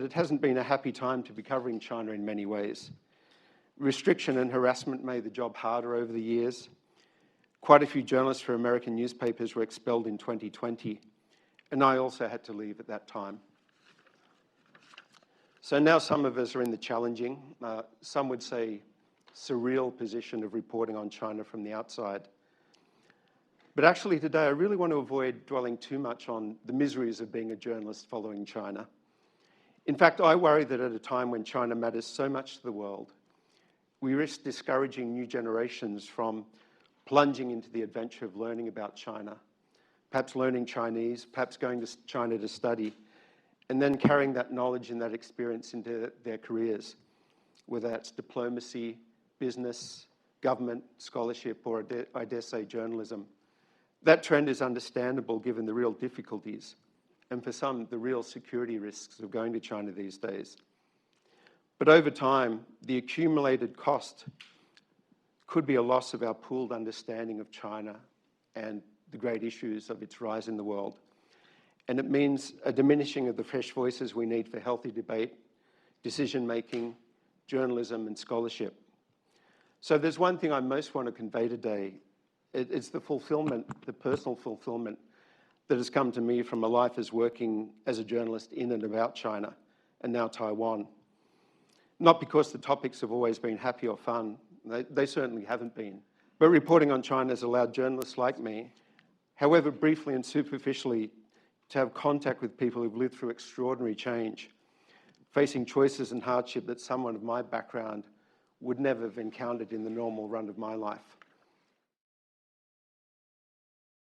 it hasn't been a happy time to be covering China in many ways. Restriction and harassment made the job harder over the years. Quite a few journalists for American newspapers were expelled in 2020, and I also had to leave at that time. So now some of us are in the challenging, some would say surreal position of reporting on China from the outside. But actually today I really want to avoid dwelling too much on the miseries of being a journalist following China. In fact, I worry that at a time when China matters so much to the world, we risk discouraging new generations from plunging into the adventure of learning about China, perhaps learning Chinese, perhaps going to China to study, and then carrying that knowledge and that experience into their careers, whether that's diplomacy, business, government, scholarship, or I dare say journalism. That trend is understandable given the real difficulties, and for some, the real security risks of going to China these days. But over time, the accumulated cost could be a loss of our pooled understanding of China and the great issues of its rise in the world. And it means a diminishing of the fresh voices we need for healthy debate, decision-making, journalism, and scholarship. So there's one thing I most want to convey today. It's the fulfillment, the personal fulfillment that has come to me from a life as working as a journalist in and about China and now Taiwan. Not because the topics have always been happy or fun, they certainly haven't been, but reporting on China has allowed journalists like me, however briefly and superficially, to have contact with people who've lived through extraordinary change, facing choices and hardship that someone of my background would never have encountered in the normal run of my life.